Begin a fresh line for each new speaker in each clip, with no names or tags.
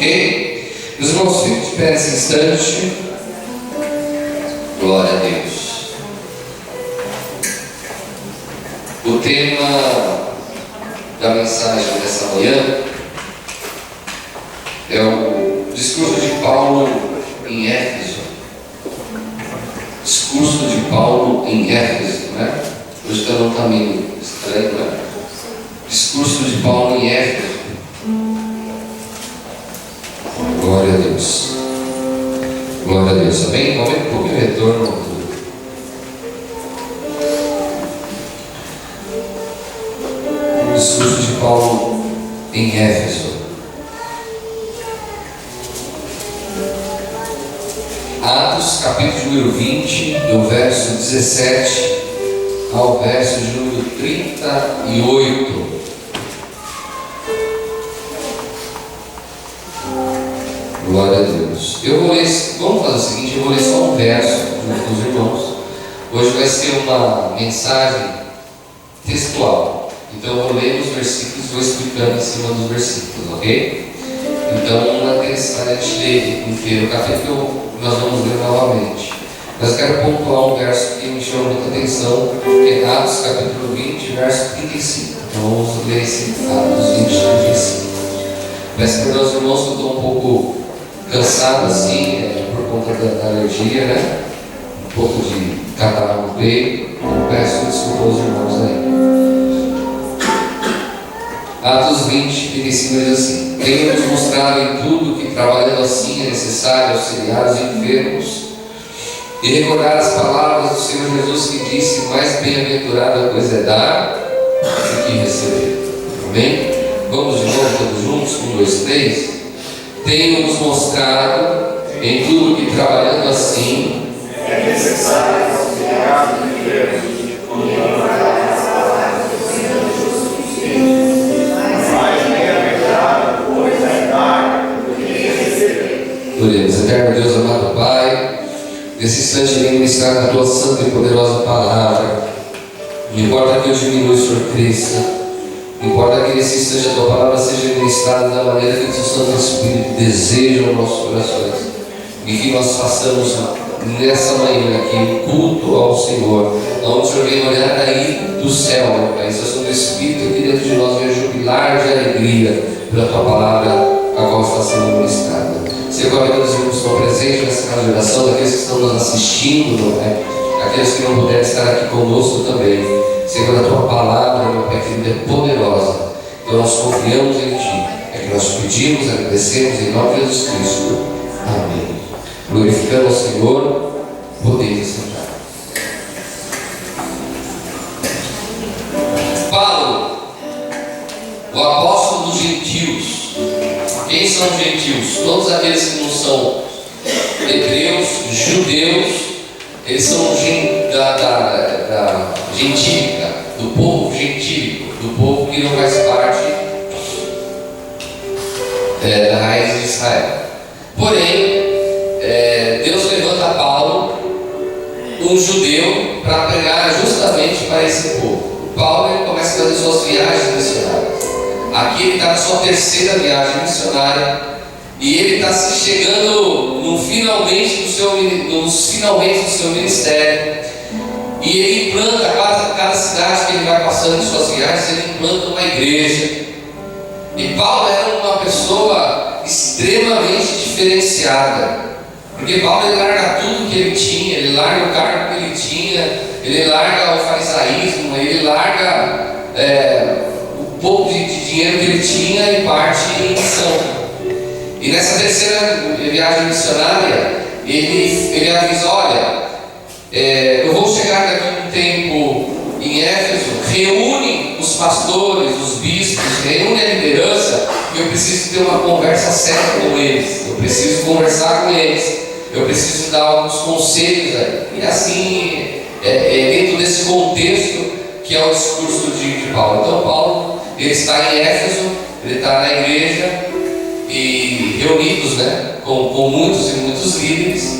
ok? Meus irmãos, fiquem de pé nesse instante. Glória a Deus. O tema da mensagem dessa manhã é o discurso de Paulo em Éfeso. Discurso de Paulo em Éfeso, né? Hoje está num caminho estranho, né? Discurso de Paulo em Éfeso. Glória a Deus. Glória a Deus. Amém? Aumenta um pouquinho o retorno. Discurso de Paulo em Éfeso. Atos, capítulo número 20, do verso 17 ao verso de número 38. Glória a Deus. Eu vou ler, vamos fazer o seguinte, eu vou ler só um verso junto com os irmãos. Hoje vai ser uma mensagem textual. Então eu vou ler os versículos e vou explicando em cima dos versículos, ok? Então não é necessário a gente ler inteiro o capítulo, nós vamos ler novamente. Mas eu quero pontuar um verso que me chama muita atenção, que é Atos capítulo 20, verso 35. Então vamos ler esse Atos 20, 35. Peço perdão aos irmãos que eu estou um pouco cansado assim, por conta da alergia, né? Um pouco de catarro no peito. Eu peço desculpa aos irmãos aí. Atos 20, 35 diz assim: tenho-nos mostrado em tudo que trabalhando assim é necessário auxiliar os enfermos e recordar as palavras do Senhor Jesus, que disse: mais bem-aventurada coisa é dar do que receber. Amém? Vamos de novo todos juntos? 1, 2, 3. Tenho-nos mostrado em tudo que trabalhando assim
é necessário auxiliar os enfermos e recordar as palavras do Senhor Jesus, que disse: mais bem-aventurada coisa é dar do que receber.
Oremos. Eterno Deus, amado Pai, nesse instante vem ministrar a tua santa e poderosa palavra. Não importa que eu diminua e o Senhor cresça. Não importa que nesse instante a tua palavra seja ministrada da maneira que o teu Santo Espírito deseja nos nossos corações. E que nós façamos nessa manhã aqui um culto ao Senhor, onde o Senhor vem olhar aí do céu, meu Pai. Esse Santo Espírito aqui dentro de nós venha jubilar de alegria pela tua palavra, a qual está sendo ministrada. Senhor, agora meus irmãos estão presentes nessa casa de oração, daqueles que estão nos assistindo, meu Pai, aqueles que não puderem estar aqui conosco também. Senhor, a tua palavra, meu Pai querido, é poderosa. Então nós confiamos em Ti. É que nós pedimos, agradecemos em nome de Jesus Cristo. Amém. Glorificando ao Senhor, podeis sentar. Paulo, o apóstolo dos gentios. Quem são os gentios? Todos aqueles que não são hebreus, judeus. Eles são da gentílica, do povo gentílico, do povo que não faz parte da raiz de Israel. Porém, Deus levanta Paulo, um judeu, para pregar justamente para esse povo. Paulo ele começa a fazer suas viagens missionárias. Aqui ele está na sua terceira viagem missionária. E ele está se chegando nos finalmente do seu ministério. E ele implanta, cada cidade que ele vai passando em suas viagens, ele implanta uma igreja. E Paulo era uma pessoa extremamente diferenciada. Porque Paulo ele larga tudo que ele tinha, ele larga o cargo que ele tinha, ele larga o farisaísmo, ele larga o pouco de dinheiro que ele tinha e parte em missão. E nessa terceira viagem missionária, ele avisa: olha, eu vou chegar daqui a um tempo em Éfeso, reúne os pastores, os bispos, reúne a liderança, e eu preciso ter uma conversa séria com eles, eu preciso conversar com eles, eu preciso dar alguns conselhos aí. E assim, dentro desse contexto que é o discurso de Paulo. Então Paulo, ele está em Éfeso, ele está na igreja, e reunidos, né, com muitos e muitos líderes.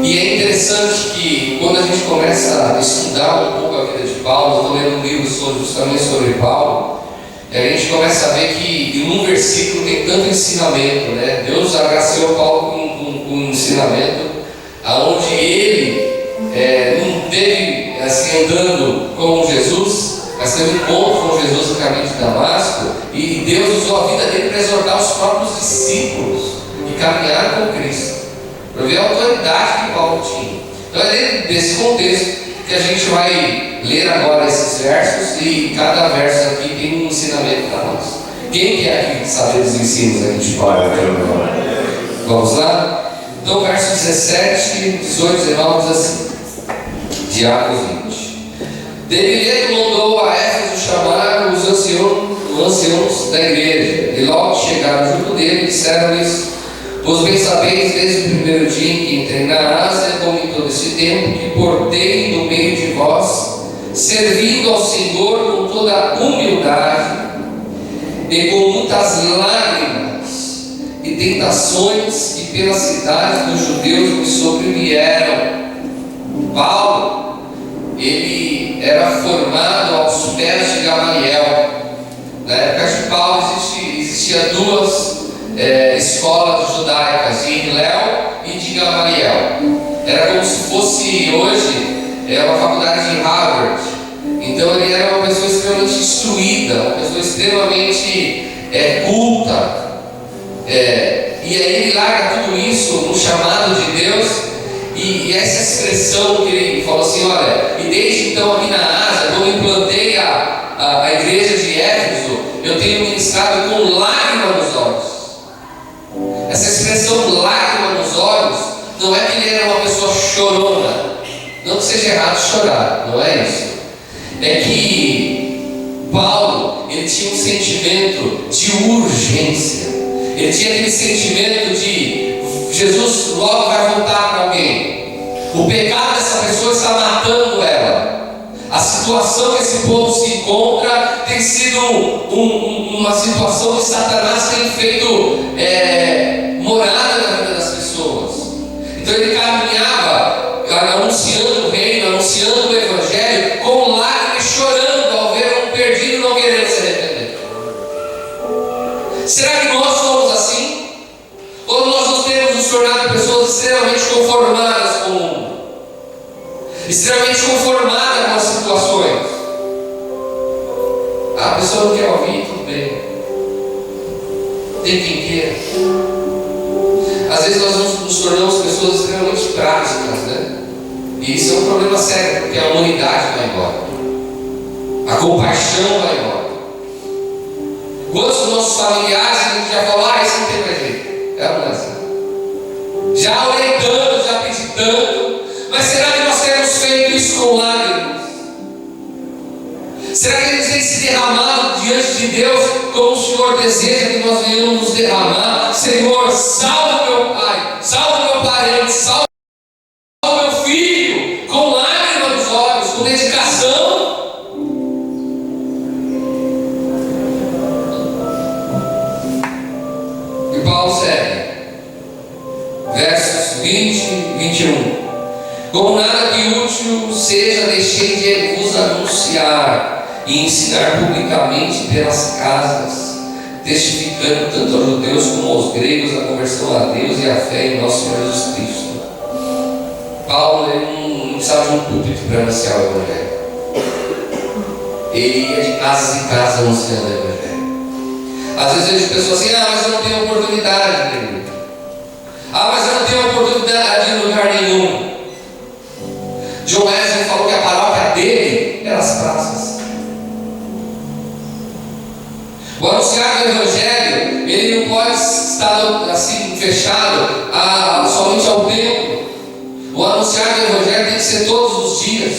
E é interessante que quando a gente começa a estudar um pouco a vida de Paulo, eu estou lendo um livro justamente sobre Paulo, E a gente começa a ver que em um versículo tem tanto ensinamento, né? Deus agraciou Paulo com um ensinamento aonde ele não teve assim andando com Jesus, mas teve um encontro com Jesus no caminho de Damasco, e Deus usou a vida dele para exortar os próprios discípulos e caminhar com Cristo, para ver a autoridade que Paulo tinha. Então é dentro desse contexto que a gente vai ler agora esses versos, e cada verso aqui tem um ensinamento para nós. Quem quer aqui saber os ensinos aqui de Paulo? Vamos lá? Então, verso 17, 18, 19 diz assim, de Atos 20. Dele mandou a Éfeso chamar os anciãos da igreja, e logo chegaram junto dele, disseram-lhes: pois bem sabeis desde o primeiro dia em que entrei na Ásia, como em todo esse tempo, que portei no meio de vós, servindo ao Senhor com toda humildade e com muitas lágrimas e tentações, que pelas cidades dos judeus me sobrevieram. Paulo, ele era formado aos pés de Gamaliel. Na época de Paulo existia duas escolas judaicas, de Hillel e de Gamaliel. Era como se fosse hoje uma faculdade de Harvard. Então ele era uma pessoa extremamente instruída, uma pessoa extremamente culta. E aí ele larga tudo isso no chamado de Deus, e essa expressão que ele falou assim: olha, e desde então aqui na Ásia, quando eu implantei a igreja de Éfeso, eu tenho ministrado com lágrima nos olhos. Essa expressão lágrima nos olhos não é que ele era uma pessoa chorona, não que seja errado chorar, não é isso. É que Paulo, ele tinha um sentimento de urgência. Ele tinha aquele sentimento de Jesus logo vai voltar para alguém. O pecado dessa pessoa está matando ela. A situação que esse povo se encontra tem sido uma situação que Satanás tem feito morada na vida das pessoas. Então ele caminhava anunciando o reino, anunciando o evangelho, com lágrimas, chorando ao ver um perdido não querendo se arrepender. Será que nós somos assim? Ou nós nos temos nos tornado pessoas extremamente conformadas com o mundo, extremamente conformadas com as situações? A pessoa não quer ouvir, tudo bem, tem quem queira. Às vezes nós nos tornamos pessoas extremamente práticas, né? E isso é um problema sério, porque a humanidade vai embora, a compaixão vai embora. Quantos dos nossos familiares a gente já falou: isso não tem mais jeito, é a mudança. Já orei tanto, já pedi tanto, mas será que nós temos feito isso com lágrimas? Será que eles têm se derramado diante de Deus como o Senhor deseja que nós venhamos nos derramar? Senhor, salva meu pai, salva meu parente, salva meu filho, com lágrimas nos olhos, com dedicação. E Paulo segue, versos 20 e 21. Como nada que útil seja, deixei de vos anunciar e ensinar publicamente pelas casas, testificando tanto aos judeus como aos gregos a conversão a Deus e a fé em nosso Senhor Jesus Cristo. Paulo, ele não precisava de um púlpito para anunciar o evangelho. Ele ia de casas em casas anunciando o evangelho. Às vezes eu vejo pessoas assim: mas eu não tenho oportunidade, querido. Mas eu não tenho oportunidade em lugar nenhum. John Wesley falou que a paróquia dele era as praças. O anunciar do evangelho, ele não pode estar assim fechado somente ao templo. O anunciar do evangelho tem que ser todos os dias.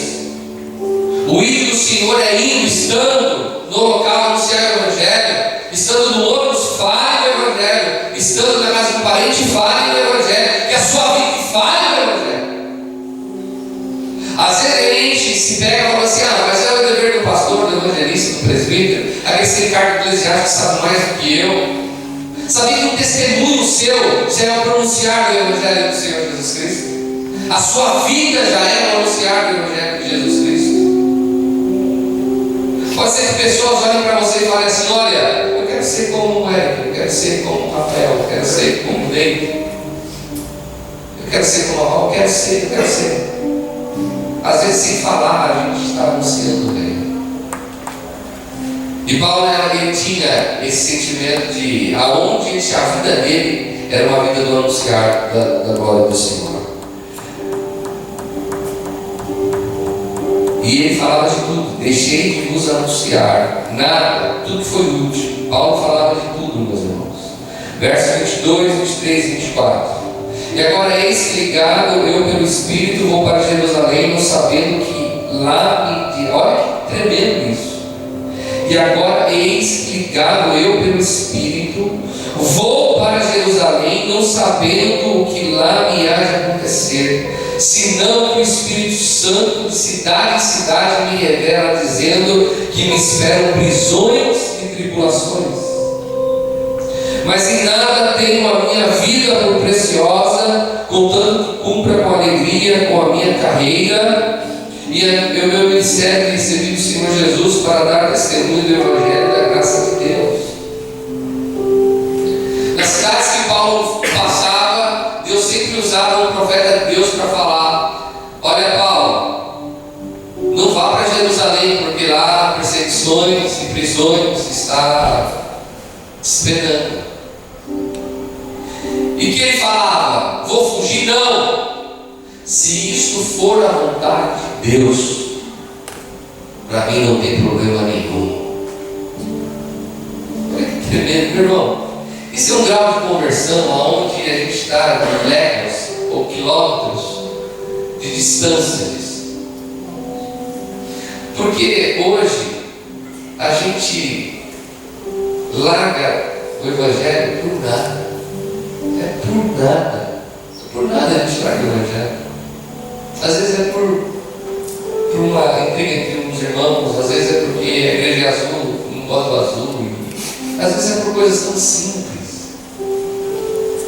O ir do Senhor é indo, estando no local anunciar o evangelho, estando no ônibus, fale do evangelho, estando na casa do parente, fale do evangelho, que a sua vida fale do evangelho. Às vezes a gente se pega e fala assim: mas é o dever do pastor, do evangelista, do presbítero, aquele que tem cargo eclesiástico que sabe mais do que eu. Sabia que um testemunho seu já é o pronunciar do evangelho do Senhor Jesus Cristo? A sua vida já é o anunciar do evangelho de Jesus Cristo. Pode ser que pessoas olhem para você e falem assim: olha, eu quero ser como o Eric, eu quero ser como o Rafael, eu quero ser como o David, eu quero ser como a Raul, eu quero ser. Às vezes, sem falar, a gente está anunciando o reino. E Paulo, ele tinha esse sentimento de aonde a vida dele era uma vida do anunciar da glória do Senhor. E ele falava de tudo: deixei de vos anunciar nada, tudo foi útil. Paulo falava de tudo, meus irmãos. Versos 22, 23 e 24. E agora eis que ligado eu pelo Espírito vou para Jerusalém, não sabendo que lá me... Olha que tremendo isso. E agora eis que ligado eu pelo Espírito vou para Jerusalém, não sabendo o que lá me há de acontecer, senão que o Espírito Santo de cidade em cidade me revela, dizendo que me esperam prisões e tribulações. Mas em nada tenho a minha vida por preciosa, contanto que cumpra com alegria com a minha carreira e o meu ministério que recebi do Senhor Jesus para dar testemunho do Evangelho da graça de Deus. Nas cidades que Paulo passava, Deus sempre usava um profeta de Deus para falar: olha, Paulo, não vá para Jerusalém, porque lá perseguições e prisões está esperando. E que ele falava: vou fugir? Não. Se isto for a vontade de Deus, para mim não tem problema nenhum. Olha que tremendo, meu irmão. Isso é um grau de conversão onde a gente está em léguas ou quilômetros de distância disso. Porque hoje a gente larga o Evangelho por nada. É por nada. Por nada a gente larga o Evangelho. Às vezes é por uma intriga entre uns irmãos, às vezes é porque a igreja é azul, não gosta do azul, às vezes é por coisas tão simples.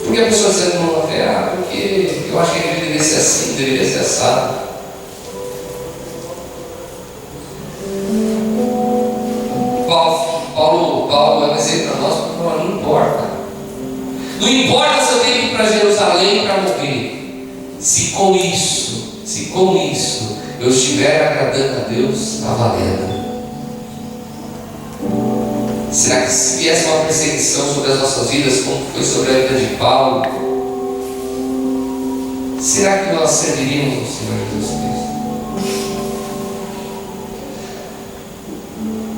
Porque a pessoa dizendo não na fé, porque eu acho que a igreja deveria ser assim, deveria ser assado. Paulo é um exemplo para nós, porque não importa. Não importa se eu tenho que ir para Jerusalém para morrer. Se com isso eu estiver agradando a Deus, está valendo. Será que se viesse uma perseguição sobre as nossas vidas, como foi sobre a vida de Paulo, será que nós serviríamos ao Senhor Jesus Cristo?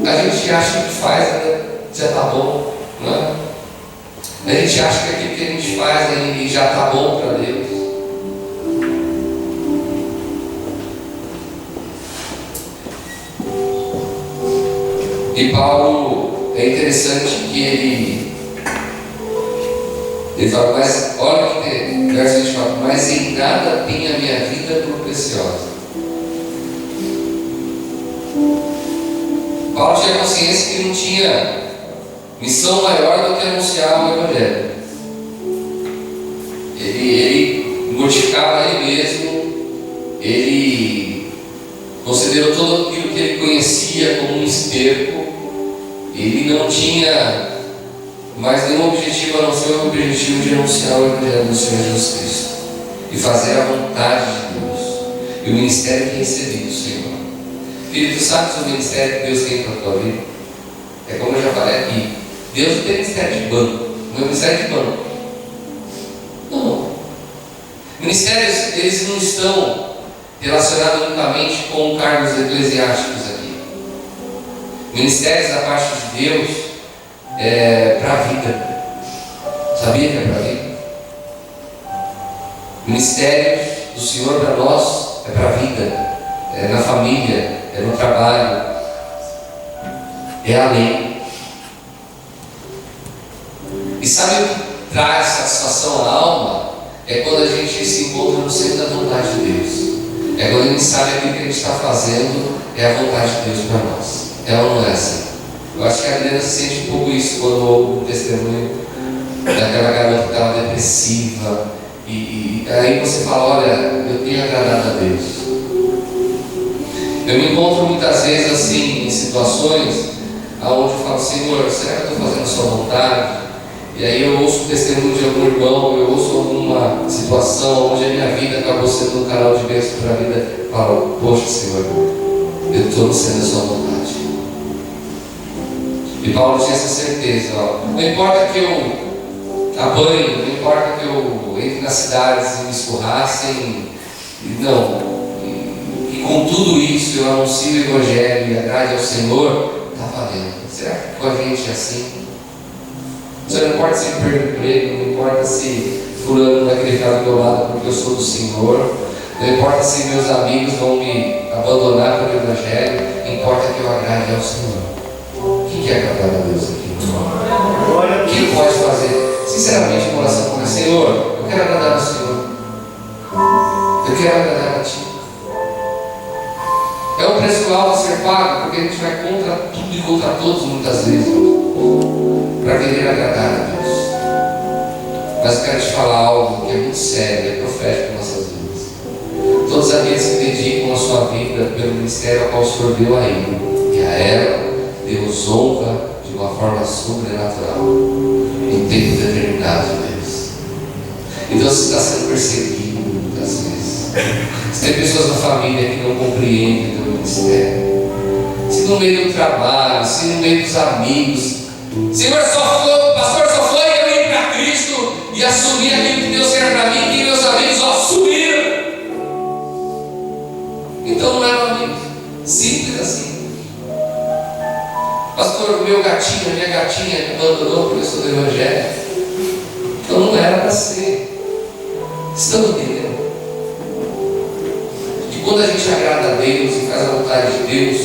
A gente acha que faz, né? Já está bom, não é? A gente acha que aquilo que a gente faz aí já está bom para Deus. E Paulo, é interessante que ele fala: mas olha que verso 24, mas em nada tem a minha vida por preciosa. Paulo tinha consciência que não tinha missão maior do que anunciar o Evangelho. Ele mortificava ele mesmo, ele considerou todo aquilo que ele conhecia como um esterco. Ele não tinha mais nenhum objetivo a não ser o objetivo de anunciar o Evangelho do Senhor Jesus Cristo e fazer a vontade de Deus e o ministério que recebi do Senhor. Filho, tu sabes o ministério que Deus tem para a tua vida? É como eu já falei aqui: Deus não tem ministério de banco, não é ministério de banco. Não. Ministérios, eles não estão relacionados unicamente com cargos eclesiásticos aqui. Ministérios da parte de Deus é para a vida. Sabia que é para a vida? Ministérios do Senhor para nós é para a vida, é na família, é no trabalho, é além. E sabe o que traz satisfação à alma? É quando a gente se encontra no centro da vontade de Deus. É quando a gente sabe que aquilo que a gente está fazendo é a vontade de Deus para nós. É ou não é assim? Eu acho que a Adriana se sente um pouco isso quando ouve o testemunho daquela garota que estava depressiva. E aí você fala: olha, eu tenho agradado a Deus. Eu me encontro muitas vezes assim em situações onde eu falo: Senhor, será que eu estou fazendo a sua vontade? E aí eu ouço o testemunho de algum irmão, eu ouço alguma situação onde a minha vida acabou sendo um canal de bênção para a vida. Eu falo: poxa, Senhor, eu estou sendo a sua vontade. E Paulo tinha essa certeza, não importa que eu apanhe, não importa que eu entre nas cidades e me escorrassem, não. E com tudo isso eu anuncio o Evangelho e agrade ao Senhor, está valendo. Será que com a gente é assim? Não importa se eu perco o emprego, não importa se fulano vai querer ficar do meu lado porque eu sou do Senhor, não importa se meus amigos vão me abandonar pelo Evangelho, importa que eu agrade ao Senhor. Quem quer agradar a Deus aqui? Quem pode fazer sinceramente uma oração como: Senhor, eu quero agradar ao Senhor, eu quero agradar a Ti. É um preço alto a ser pago, porque a gente vai contra tudo e contra todos muitas vezes para querer agradar a Deus. Mas eu quero te falar algo que é muito sério, é profético em nossas vidas. Todos aqueles que dedicam a sua vida pelo ministério ao qual o Senhor deu a ele, e a ela Deus honra de uma forma sobrenatural, em tempo determinado de Deus. Então você está sendo perseguido muitas vezes. Se tem pessoas na família que não compreendem o teu ministério, se no meio do trabalho, se no meio dos amigos, Senhor, pastor, só foi eu ir para Cristo e assumir aquilo que Deus quer para mim, que meus amigos assumiram. Então não eram amigos. Simples assim. Pastor, minha gatinha me abandonou porque eu sou do Evangelho. Então não era para ser. Estão entendendo? E quando a gente agrada a Deus e faz a vontade de Deus,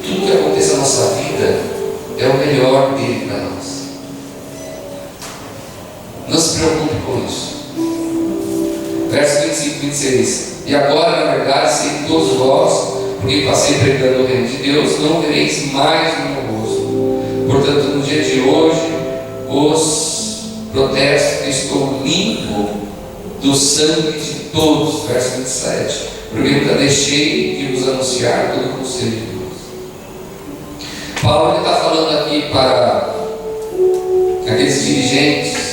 tudo que acontece na nossa vida é o melhor dele para nós. Não se preocupe com isso. Verso 25 e 26. E agora, na verdade, sei que todos vós, porque passei pregando o reino de Deus, não vereis mais o meu rosto. Portanto, no dia de hoje, os protesto que estou limpo do sangue de todos. Verso 27. Porque nunca deixei de vos anunciar todo o conselho de Deus. Paulo está falando aqui para aqueles dirigentes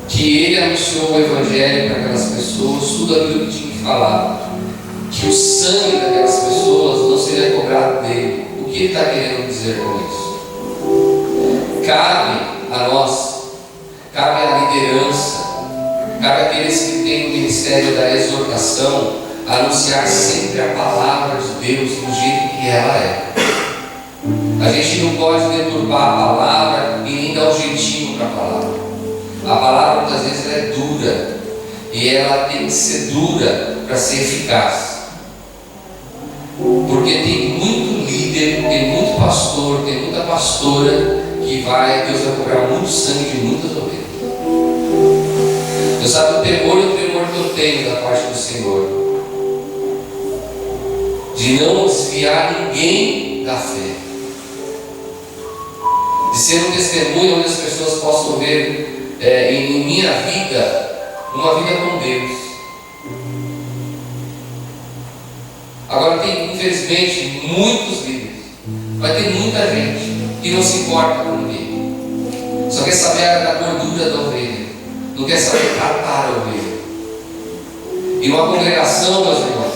que ele anunciou o Evangelho para aquelas pessoas, tudo aquilo que tinha que falar, que o sangue daquelas pessoas não seria cobrado dele. O que ele está querendo dizer com isso? Cabe a nós, cabe à liderança, cabe àqueles que têm o ministério da exortação, anunciar sempre a palavra de Deus do jeito que ela é. A gente não pode deturpar a palavra e nem dar um jeitinho para a palavra. A palavra muitas vezes ela é dura, e ela tem que ser dura para ser eficaz. Porque tem muito líder, tem muito pastor, tem muita pastora que Deus vai cobrar muito sangue de muitas ovelhas. Deus sabe o temor e o tremor que eu tenho da parte do Senhor, de não desviar ninguém da fé, de ser um testemunho onde as pessoas possam ver em minha vida uma vida com Deus. Agora tem, infelizmente, muitos líderes, vai ter muita gente que não se importa com ninguém, só quer saber da gordura da ovelha, não quer saber tratar a ovelha. E uma congregação, meus irmãos,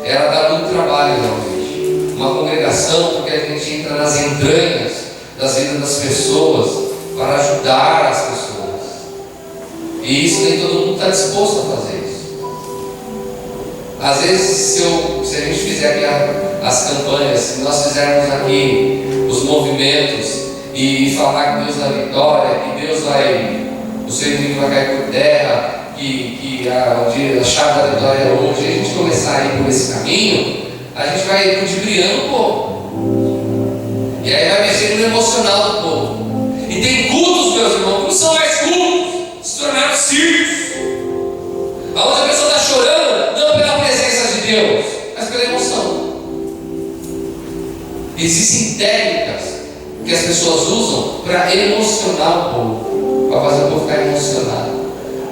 ela dá muito trabalho realmente. Uma congregação, porque a gente entra nas entranhas das vidas das pessoas para ajudar as pessoas. E isso nem todo mundo está disposto a fazer isso. Às vezes, se a gente fizer aqui as campanhas, se nós fizermos aqui os movimentos e falar que Deus dá vitória, que Deus o seu inimigo vai cair por terra, que a chave da vitória é hoje, e a gente começar a ir por esse caminho, a gente vai ludibriando o povo. E aí vai mexer no emocional do povo. E tem cultos, meus irmãos, que não são mais cultos, se tornaram circos, aonde a pessoa está chorando, não pela presença de Deus, mas pela emoção. Existem técnicas que as pessoas usam para emocionar o povo, para fazer o povo ficar emocionado.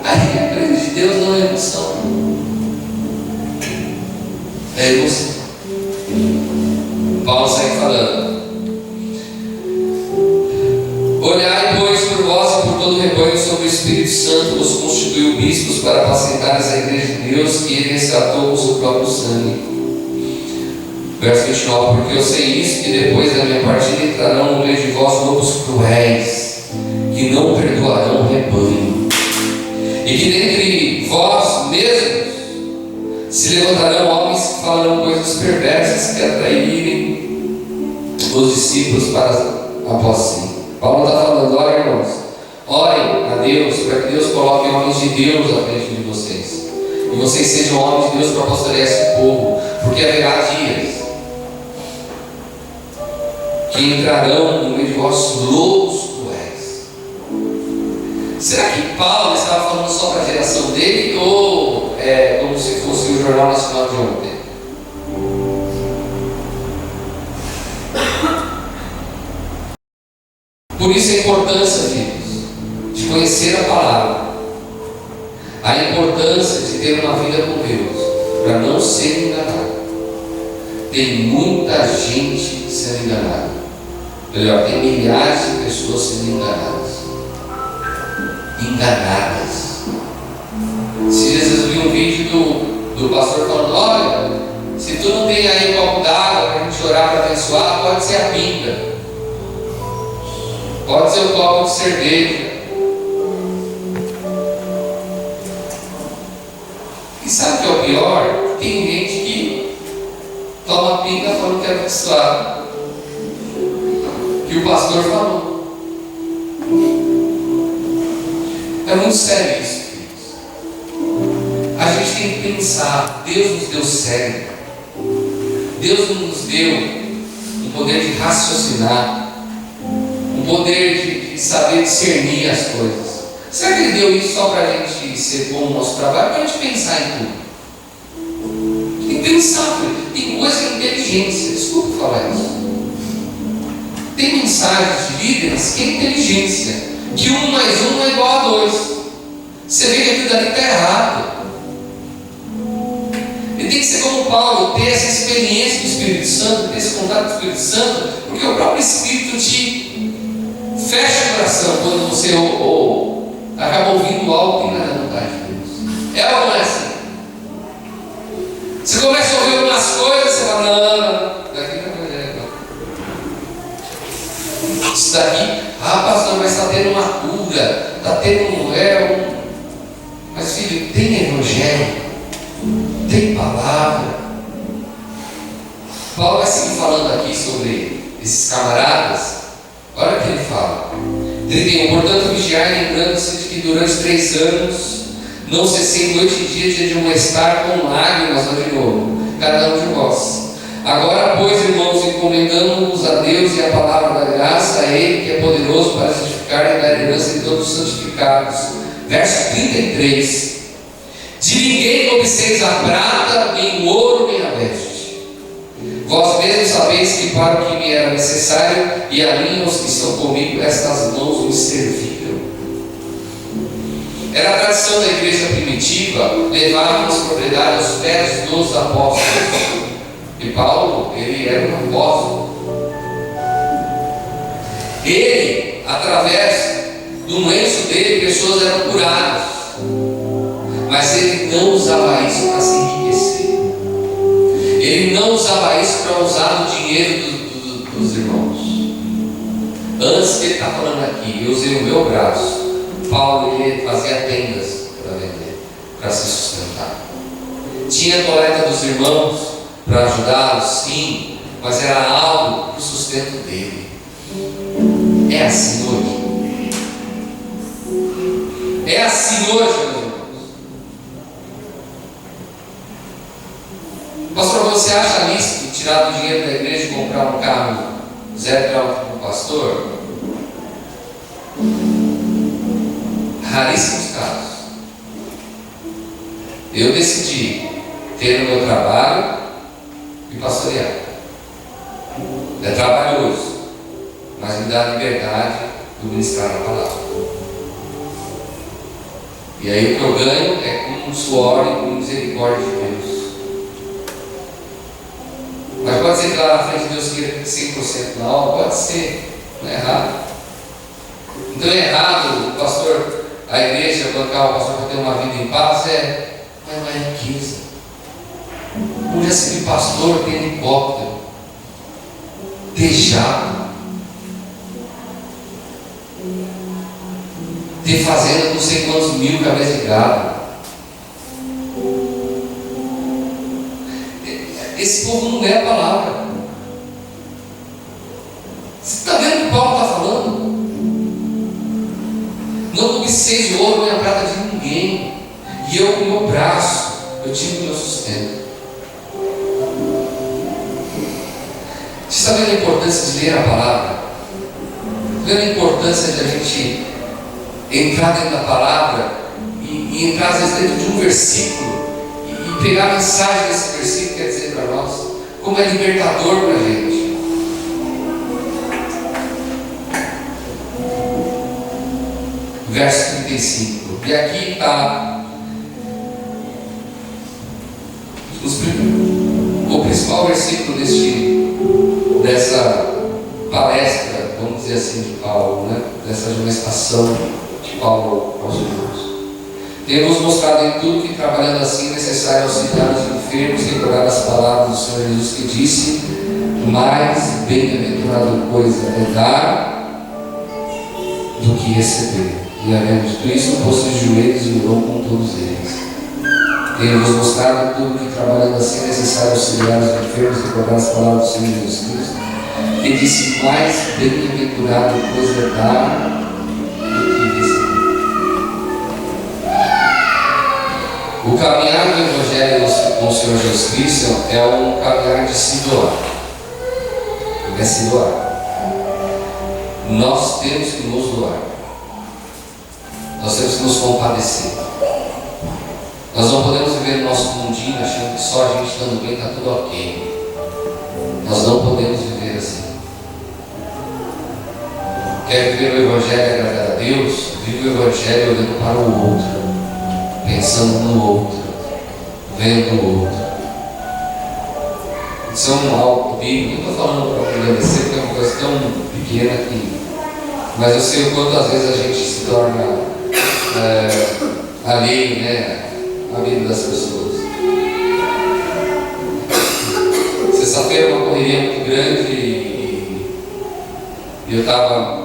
Aí a grande de Deus não é emoção, é emoção. Paulo segue falando: olhai, pois, por vós e por todo o rebanho sobre o Espírito Santo vos constituiu bispos para apacentares a igreja de Deus que ele resgatou com o seu próprio sangue. Verso 29: porque eu sei isso, que depois da minha partida entrarão no meio de vós lobos cruéis, que não perdoarão o rebanho, e que dentre vós mesmos se levantarão homens que falarão coisas perversas, que atraírem os discípulos para após si. Paulo está falando: olha, irmãos, orem a Deus para que Deus coloque homens de Deus à frente de vocês, e vocês sejam homens de Deus para pastorear esse povo, porque haverá dias que entrarão no meio de vós lobos cruéis. Será que Paulo estava falando só para a geração dele, ou é como se fosse o Jornal Nacional de ontem? Por isso a importância, filhos, de conhecer a palavra, a importância de ter uma vida com Deus, para não ser enganado. Tem muita gente sendo enganada. Melhor, tem milhares de pessoas sendo enganadas. Se Jesus viu um vídeo do pastor falando: olha, se tu não tem aí um copo d'água para a gente orar para abençoar, pode ser a pinga, pode ser um copo de cerveja. E sabe o que é o pior? Tem gente que toma pinga falando que é abençoado, que o pastor falou. É muito sério isso, filhos. A gente tem que pensar: Deus nos deu cérebro, Deus nos deu um poder de raciocinar, um poder de saber discernir as coisas. Será que Ele deu isso só para a gente ser bom no nosso trabalho? Para a gente pensar em tudo. Tem que pensar, tem coisa de inteligência. Desculpa falar isso. Tem mensagens de líderes que é inteligência, que 1 mais 1 é igual a 2. Você vê que aquilo dali está errado. E tem que ser como Paulo, ter essa experiência do Espírito Santo, ter esse contato com o Espírito Santo, porque o próprio Espírito te fecha o coração quando você acaba ouvindo algo que não é da vontade de Deus. É ou não é assim? Você começa a ouvir algumas coisas, você fala: não, daqui não é legal. Isso daqui, pastor, mas está tendo uma cura, está tendo Mas filho, tem evangelho, tem palavra. Paulo vai seguir falando aqui sobre esses camaradas. Olha o que ele fala: 31. Portanto, vigiai, lembrando-se de que durante 3 anos não cessei noite e dia de admoestar com lágrimas, de novo, cada um de vós. Agora, pois, irmãos, encomendamos-nos a Deus e a palavra da graça, a Ele que é poderoso para santificar e dar herança de todos os santificados. Verso 33. De ninguém cobiceis a prata, nem o ouro, nem a veste. Vós mesmos sabeis que para o que me era necessário, e a mim, os que estão comigo, estas mãos me serviram. Era a tradição da igreja primitiva levar as propriedades aos pés dos apóstolos. E Paulo, ele era um apóstolo. Ele, através do lenço dele, pessoas eram curadas. Mas ele não usava isso para se enriquecer. Ele não usava isso para usar o dinheiro dos irmãos. Antes que ele está falando aqui, eu usei o meu braço. Paulo, ele fazia tendas para vender, para se sustentar. Tinha a coleta dos irmãos para ajudá-los, sim, mas era algo para o sustento dele. É assim hoje. É assim hoje, meus irmãos. Pastor, você acha lícito tirar do dinheiro da igreja e comprar um carro 0 km para o pastor? Raríssimos casos. Eu decidi ter o meu trabalho e pastorear. É trabalhoso, mas me dá a liberdade de ministrar a palavra. E aí o que eu ganho é com suor e com misericórdia de Deus. Mas pode ser que lá na frente Deus queira 100% na obra? Pode ser, não é errado. Então é errado o pastor, a igreja bancar o pastor para ter uma vida em paz? Mas não é riqueza. Podia ser pastor, ter helicóptero, ter jato, ter fazenda com não sei quantos mil cabeças de gado. Esse povo não lê a palavra. Você está vendo o que Paulo está falando? Não cobiceis o ouro nem a prata de ninguém, e eu com o meu braço eu tive o meu sustento. Você está vendo a importância de ler a palavra? Está vendo a importância de a gente entrar dentro da palavra e entrar às vezes dentro de um versículo e pegar a mensagem desse versículo que quer dizer para nós, como é libertador para a gente. Verso 35. E aqui está o principal versículo dessa palestra, vamos dizer assim, de Paulo, né? Dessa admoestação de Paulo aos irmãos. Temos mostrado em tudo que, trabalhando assim, é necessário auxiliar os enfermos e recordar as palavras do Senhor Jesus, que disse: mais bem-aventurada coisa é dar do que receber. E havendo dito isso, pôs-se de joelhos e orou com todos eles. Temos mostrado tudo que, trabalhando assim, é necessário auxiliar os enfermos e recordar as palavras do Senhor Jesus Cristo, que disse: mais bem-aventurada coisa é dar do que receber. O caminhar do Evangelho com o Senhor Jesus Cristo é um caminhar de se doar. É se doar. Nós temos que nos doar. Nós temos que nos compadecer. Nós não podemos viver no nosso mundinho achando que só a gente estando bem está tudo ok. Nós não podemos viver assim. Quer viver o Evangelho e agradar a Deus? Vive o Evangelho olhando para o outro, pensando no outro, vendo o outro. Isso é um algo bíblico. Não estou falando para engrandecer, porque é uma coisa tão pequena que. Mas eu sei o quanto às vezes a gente se torna alheio, né, à vida das pessoas. Sexta-feira uma correria muito grande e eu estava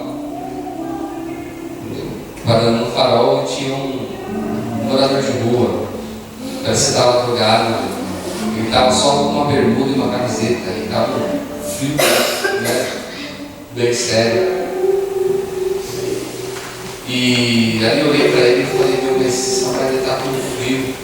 parando no farol e tinha um morador de rua. Parece que estava drogado. Ele estava só com uma bermuda e uma camiseta. Ele estava frio, né, bem sério. E aí eu olhei para ele e falei: meu Deus, esse rapaz está com frio.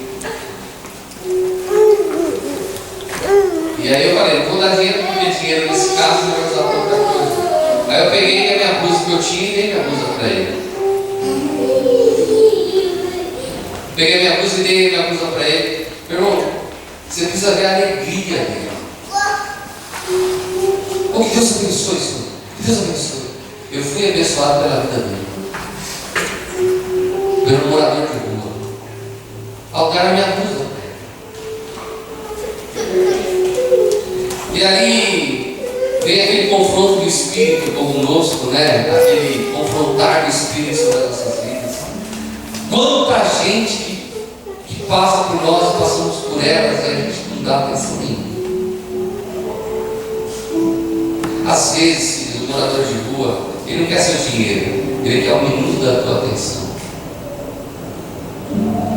E aí eu falei: não vou dar dinheiro, porque dinheiro nesse caso não vai usar para outra coisa. Aí eu peguei a minha blusa que eu tinha e dei minha blusa para ele. Peguei a minha blusa e dei a minha blusa para ele. Meu irmão, você precisa ver a alegria dele. Oh, que Deus abençoe, Senhor. Que Deus abençoe. Eu fui abençoado pela vida dele. Pelo morador de rua. Ao dar a minha blusa. E aí vem aquele confronto do Espírito conosco, né? Aquele confrontar do Espírito sobre as nossas vidas. Quanta gente que passa por nós, passamos por elas e a gente não dá atenção nenhuma. Às vezes, o morador de rua, ele não quer seu dinheiro, ele quer um minuto da tua atenção.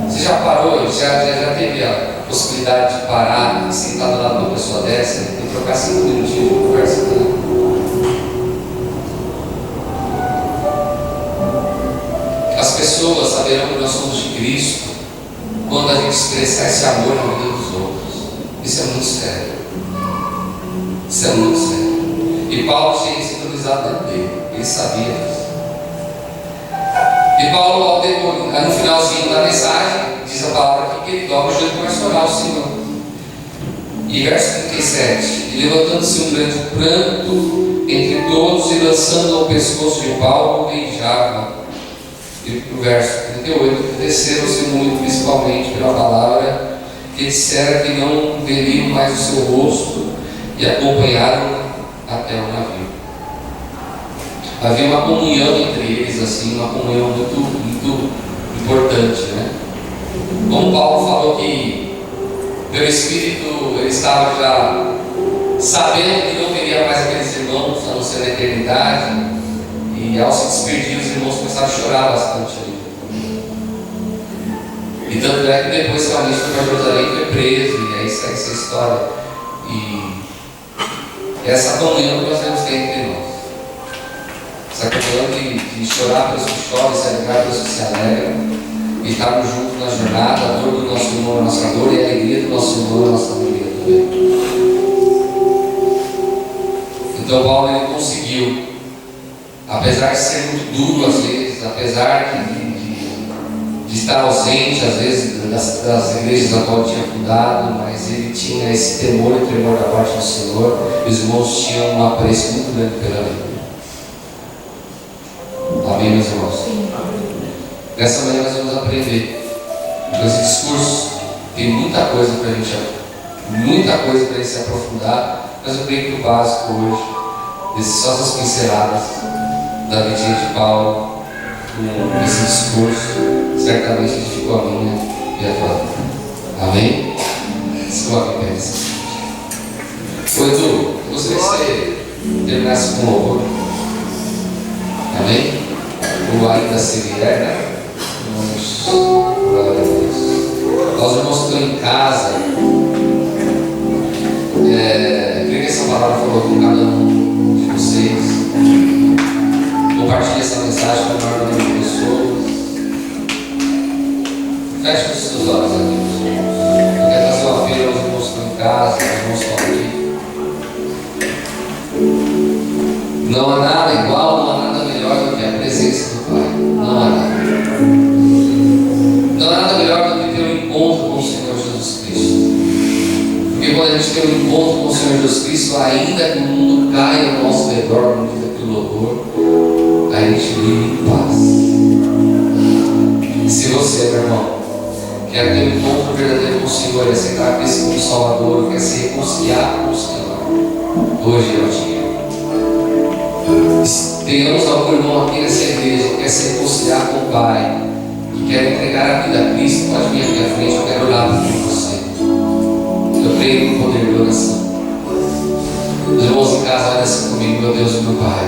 Você já parou, já teve a possibilidade de parar e sentar do lado de uma pessoa dessa e trocar 5 minutinhos de conversa com ela? As pessoas saberão que nós somos de Cristo quando a gente expressar esse amor na vida dos outros. Isso é muito sério. Isso é muito sério. E Paulo tinha sintonizado dentro dele. Ele sabia disso. E Paulo, no finalzinho da mensagem, diz a palavra aqui que ele dobra o joelho e começa a orar ao Senhor. E verso 37: e levantando-se um grande pranto entre todos e lançando ao pescoço de Paulo, beijava. E no verso 38: entristeceram-se muito, principalmente pela palavra que dissera que não veriam mais o seu rosto, e acompanharam até o navio. Havia uma comunhão entre eles, assim, uma comunhão muito importante, né? Como Paulo falou que pelo Espírito ele estava já sabendo que não veria mais aqueles irmãos a não ser na eternidade, e ao se despedir os irmãos começaram a chorar bastante ali. E tanto é que depois que o Anísio foi para Jerusalém foi preso, e aí segue essa história. E essa comunhão que nós devemos ter entre nós. Essa comunhão de chorar pelos que choram, se alegrar pelos que se alegram, e estarmos juntos na jornada, a dor do nosso irmão é a nossa dor, e a alegria do nosso irmão é a nossa alegria também. Então Paulo ele conseguiu, apesar de ser muito duro às vezes, apesar de estar ausente às vezes das igrejas a qual tinha fundado, mas ele tinha esse temor e tremor da parte do Senhor, e os irmãos tinham um apreço muito grande pela vida. Amém, meus irmãos? Nessa manhã nós vamos aprender. Esse discurso tem muita coisa para a gente se aprofundar, mas eu creio que o básico hoje, só essas pinceladas da vidinha de Paulo, com esse discurso, certamente edificou a minha e a tua vida. Amém? Se coloque em pé nesse instante. Ô Edu, eu gostaria que você terminasse com louvor. Amém? O ainda se vier, né? Glória a Deus. Aos irmãos que estão em casa, creio que essa palavra falou com cada um de vocês. Compartilhe essa mensagem com o maior número de pessoas. Feche os seus olhos aqui, meus irmãos. Eu quero fazer um apelo aos irmãos que estão em casa, aos irmãos que estão aqui. Não há nada igual, não há nada melhor do que a presença do Pai. Não há nada. Não há nada melhor do que ter um encontro com o Senhor Jesus Cristo. Porque quando a gente tem um encontro com o Senhor Jesus Cristo, ainda que o mundo caia ao nosso redor, no nível do louvor, a gente vive em paz. Se você, meu irmão, quer ter um encontro verdadeiro com o Senhor, aceitar Cristo como Salvador, quer se reconciliar com o Senhor, hoje é o dia. Tenhamos algum irmão aqui nessa igreja que quer se reconciliar com o Pai, que quer entregar a vida a Cristo, pode vir aqui à frente, eu quero orar por você. Eu creio no poder da oração. Os irmãos em casa, olha assim comigo, meu Deus e meu Pai.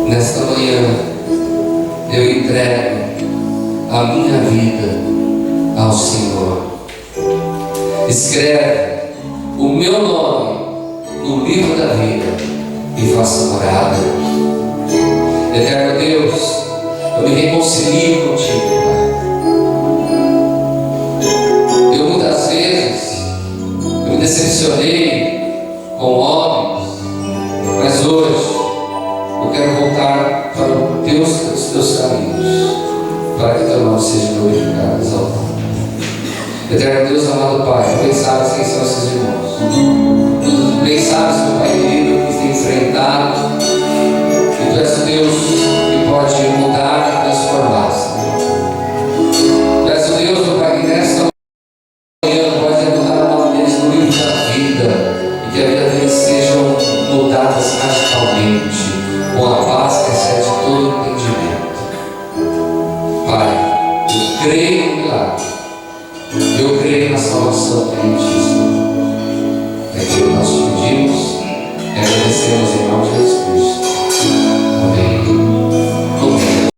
Nesta manhã, eu entrego a minha vida ao Senhor. Escreve o meu nome no livro da vida e faça morada. Eterno Deus, eu me reconcilio contigo, Pai. Eu muitas vezes me decepcionei com homens, mas hoje eu quero voltar para os teus caminhos, para que teu nome seja glorificado, exaltado. Eterno Deus, amado Pai, tu bem sabes quem são esses irmãos. Tu bem sabes, meu Pai querido, que tem enfrentado. E tu és o Deus que pode